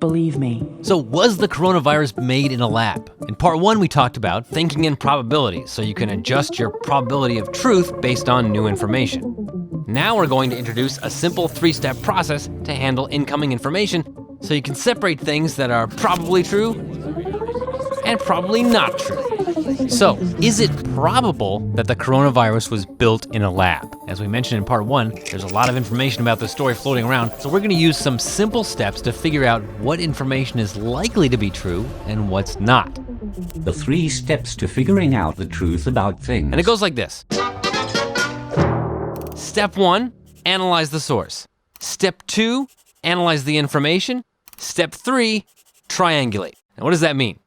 Believe me. So was the coronavirus made in a lab? In part 1, we talked about thinking in probabilities, so you can adjust your probability of truth based on new information. Now we're going to introduce a simple 3-step process to handle incoming information, so you can separate things that are probably true and probably not true. So, is it probable that the coronavirus was built in a lab? As we mentioned in part 1, there's a lot of information about this story floating around, so we're going to use some simple steps to figure out what information is likely to be true and what's not. The 3 steps to figuring out the truth about things. And it goes like this. Step 1, analyze the source. Step 2, analyze the information. Step 3, triangulate. Now, what does that mean?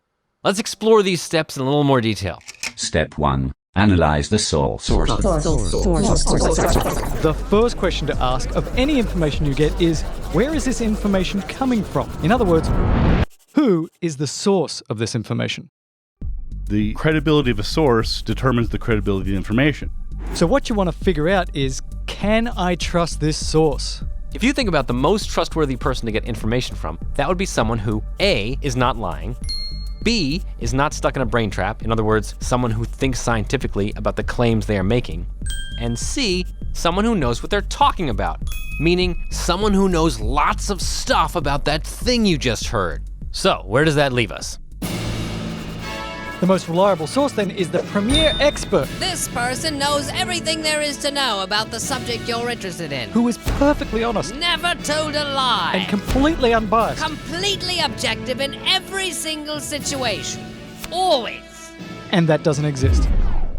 Let's explore these steps in a little more detail. Step 1. Analyze the source. The first question to ask of any information you get is, where is this information coming from? In other words, who is the source of this information? The credibility of a source determines the credibility of the information. So what you want to figure out is, can I trust this source? If you think about the most trustworthy person to get information from, that would be someone who A, is not lying, B, is not stuck in a brain trap, in other words, someone who thinks scientifically about the claims they are making, and C, someone who knows what they're talking about, meaning someone who knows lots of stuff about that thing you just heard. So, where does that leave us? The most reliable source then is the premier expert, This person knows everything there is to know about the subject you're interested in. who is perfectly honest Never told a lie. and completely unbiased. Completely objective in every single situation. Always. And that doesn't exist.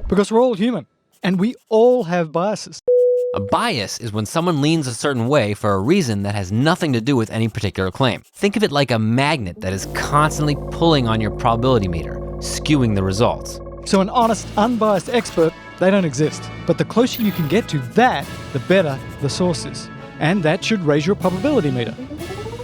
Because we're all human, and we all have biases. A bias is when someone leans a certain way for a reason that has nothing to do with any particular claim. Think of it like a magnet that is constantly pulling on your probability meter, skewing the results. So an honest, unbiased expert, they don't exist. But the closer you can get to that, the better the source is. And that should raise your probability meter.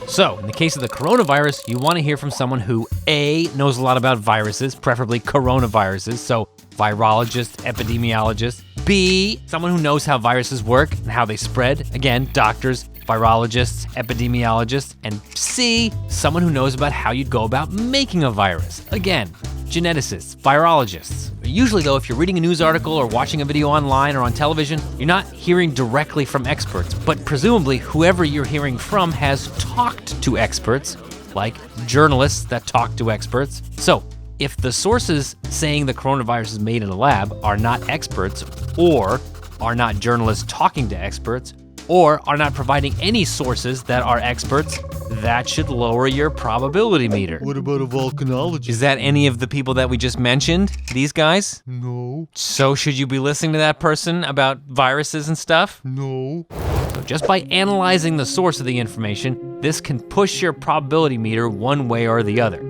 So, in the case of the coronavirus, you want to hear from someone who A, knows a lot about viruses, preferably coronaviruses, so virologists, epidemiologists. B, someone who knows how viruses work and how they spread. Again, doctors, virologists, epidemiologists. And C, someone who knows about how you'd go about making a virus. Again, geneticists, virologists. Usually though, if you're reading a news article or watching a video online or on television, you're not hearing directly from experts, but presumably whoever you're hearing from has talked to experts, like journalists that talk to experts. So, if the sources saying the coronavirus is made in a lab are not experts, or are not journalists talking to experts, or are not providing any sources that are experts, that should lower your probability meter. What about a volcanologist? Is that any of the people that we just mentioned? These guys? No. So should you be listening to that person about viruses and stuff? No. So just by analyzing the source of the information, this can push your probability meter one way or the other.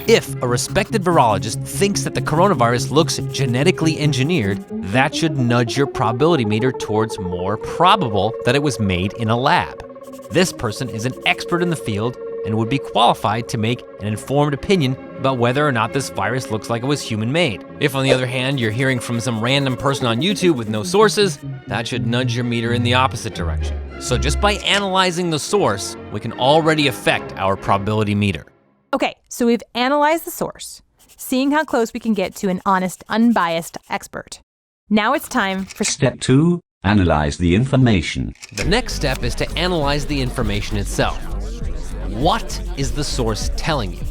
If a respected virologist thinks that the coronavirus looks genetically engineered, that should nudge your probability meter towards more probable that it was made in a lab. This person is an expert in the field and would be qualified to make an informed opinion about whether or not this virus looks like it was human-made. If, on the other hand, you're hearing from some random person on YouTube with no sources, that should nudge your meter in the opposite direction. So just by analyzing the source, we can already affect our probability meter. Okay, so we've analyzed the source, seeing how close we can get to an honest, unbiased expert. Now it's time for Step 2. Analyze the information. The next step is to analyze the information itself. What is the source telling you?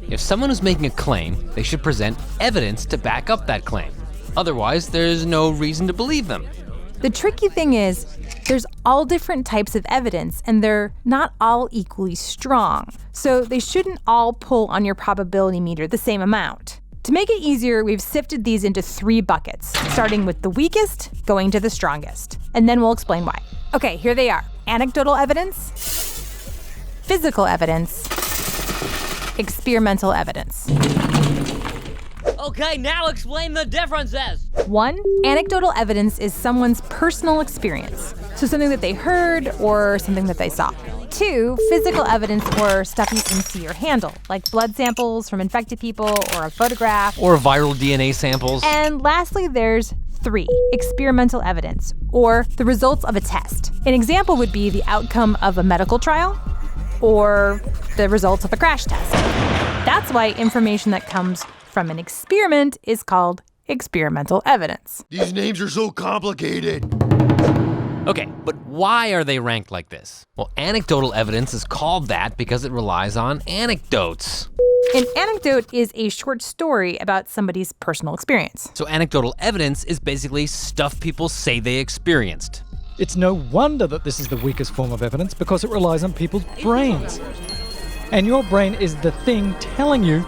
If someone is making a claim, they should present evidence to back up that claim. Otherwise, there's no reason to believe them. The tricky thing is, there's all different types of evidence, and they're not all equally strong. So they shouldn't all pull on your probability meter the same amount. To make it easier, we've sifted these into 3 buckets, starting with the weakest, going to the strongest. And then we'll explain why. Okay, here they are. Anecdotal evidence, physical evidence, experimental evidence. Okay, now explain the differences. 1, anecdotal evidence is someone's personal experience. So something that they heard or something that they saw. 2, physical evidence or stuff you can see or handle, like blood samples from infected people or a photograph. Or viral DNA samples. And lastly, there's 3, experimental evidence, or the results of a test. An example would be the outcome of a medical trial, or the results of a crash test. That's why information that comes from an experiment is called experimental evidence. These names are so complicated. Okay, but why are they ranked like this? Well, anecdotal evidence is called that because it relies on anecdotes. An anecdote is a short story about somebody's personal experience. So anecdotal evidence is basically stuff people say they experienced. It's no wonder that this is the weakest form of evidence because it relies on people's brains. And your brain is the thing telling you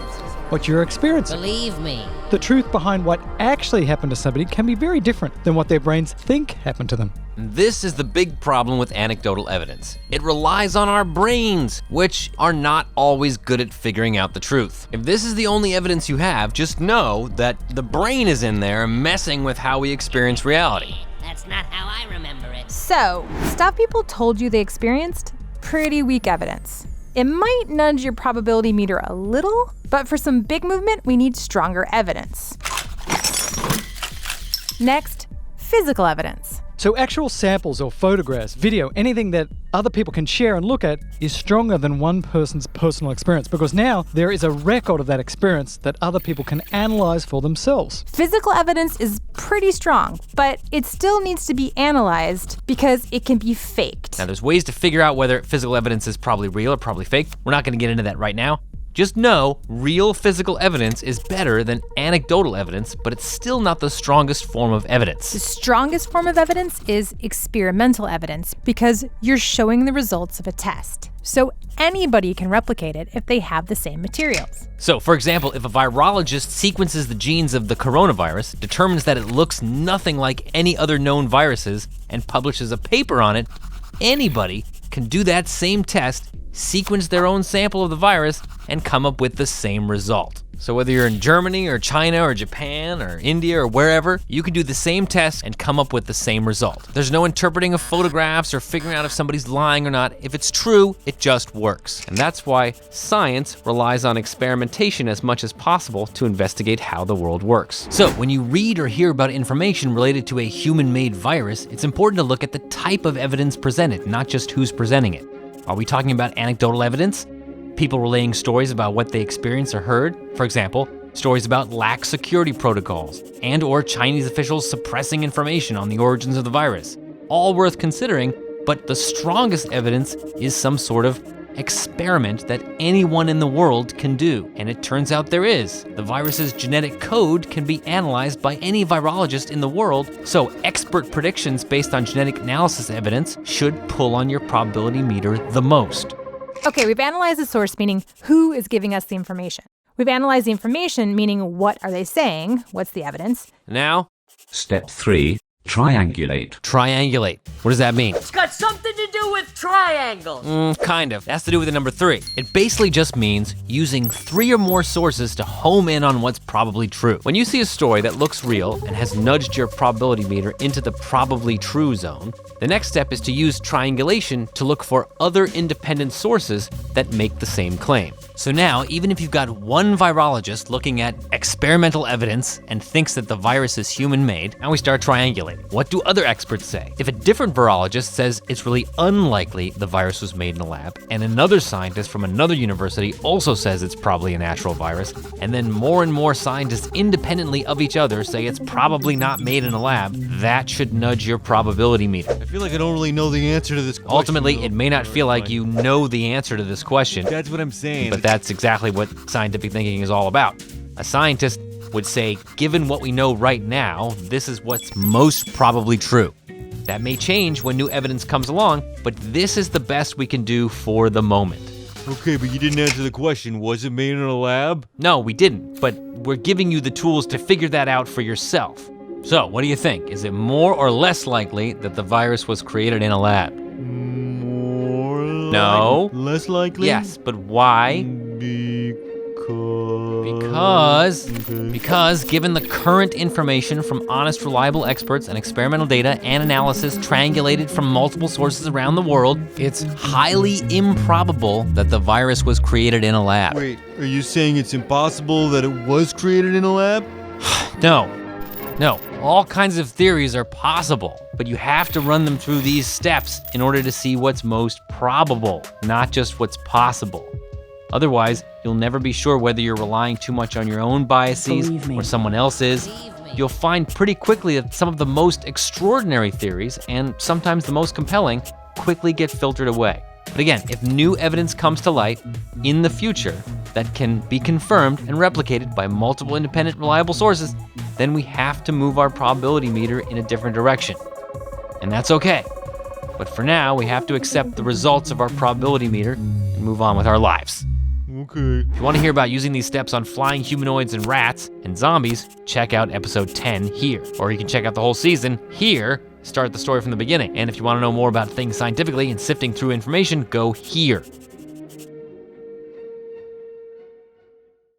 what you're experiencing. Believe me. The truth behind what actually happened to somebody can be very different than what their brains think happened to them. This is the big problem with anecdotal evidence. It relies on our brains, which are not always good at figuring out the truth. If this is the only evidence you have, just know that the brain is in there messing with how we experience reality. That's not how I remember it. So, stuff people told you they experienced, pretty weak evidence. It might nudge your probability meter a little, but for some big movement, we need stronger evidence. Next, physical evidence. So actual samples or photographs, video, anything that other people can share and look at is stronger than one person's personal experience because now there is a record of that experience that other people can analyze for themselves. Physical evidence is pretty strong, but it still needs to be analyzed because it can be faked. Now, there's ways to figure out whether physical evidence is probably real or probably fake. We're not gonna get into that right now. Just know real physical evidence is better than anecdotal evidence, but it's still not the strongest form of evidence. The strongest form of evidence is experimental evidence because you're showing the results of a test. So anybody can replicate it if they have the same materials. So, for example, if a virologist sequences the genes of the coronavirus, determines that it looks nothing like any other known viruses, and publishes a paper on it, anybody can do that same test, sequence their own sample of the virus, and come up with the same result. So whether you're in Germany or China or Japan or India or wherever, you can do the same test and come up with the same result. There's no interpreting of photographs or figuring out if somebody's lying or not. If it's true, it just works. And that's why science relies on experimentation as much as possible to investigate how the world works. So when you read or hear about information related to a human-made virus, it's important to look at the type of evidence presented, not just who's presenting it. Are we talking about anecdotal evidence? People relaying stories about what they experienced or heard? For example, stories about lax security protocols and or Chinese officials suppressing information on the origins of the virus. All worth considering, but the strongest evidence is some sort of experiment that anyone in the world can do. And it turns out there is. The virus's genetic code can be analyzed by any virologist in the world, so expert predictions based on genetic analysis evidence should pull on your probability meter the most. Okay, we've analyzed the source, meaning who is giving us the information. We've analyzed the information, meaning what are they saying, what's the evidence. Now, Step 3. Triangulate. triangulate. What does that mean? It's got something to do with triangles. Kind of. It has to do with the number 3. It basically just means using 3 or more sources to home in on what's probably true. When you see a story that looks real and has nudged your probability meter into the probably true zone, the next step is to use triangulation to look for other independent sources that make the same claim. So now, even if you've got one virologist looking at experimental evidence and thinks that the virus is human-made, now we start triangulating. What do other experts say? If a different virologist says it's really unlikely the virus was made in a lab, and another scientist from another university also says it's probably a natural virus, and then more and more scientists independently of each other say it's probably not made in a lab, that should nudge your probability meter. I feel like I don't really know the answer to this question. Ultimately, it may not feel like you know the answer to this question, That's what I'm saying. but that's exactly what scientific thinking is all about. A scientist would say, given what we know right now, this is what's most probably true. That may change when new evidence comes along, but this is the best we can do for the moment. Okay, but you didn't answer the question. Was it made in a lab? No, we didn't, but we're giving you the tools to figure that out for yourself. So, what do you think? Is it more or less likely that the virus was created in a lab? More No. Less likely? Yes, but why? Because given the current information from honest, reliable experts and experimental data and analysis triangulated from multiple sources around the world, it's highly improbable that the virus was created in a lab. Wait, are you saying it's impossible that it was created in a lab? No, all kinds of theories are possible, but you have to run them through these steps in order to see what's most probable, not just what's possible. Otherwise, you'll never be sure whether you're relying too much on your own biases Believe me. or someone else's. You'll find pretty quickly that some of the most extraordinary theories, and sometimes the most compelling, quickly get filtered away. But again, if new evidence comes to light in the future that can be confirmed and replicated by multiple independent, reliable sources, then we have to move our probability meter in a different direction. And that's okay. But for now, we have to accept the results of our probability meter and move on with our lives. Okay. If you want to hear about using these steps on flying humanoids and rats and zombies, check out episode 10 here. Or you can check out the whole season here, start the story from the beginning. And if you want to know more about things scientifically and sifting through information, go here.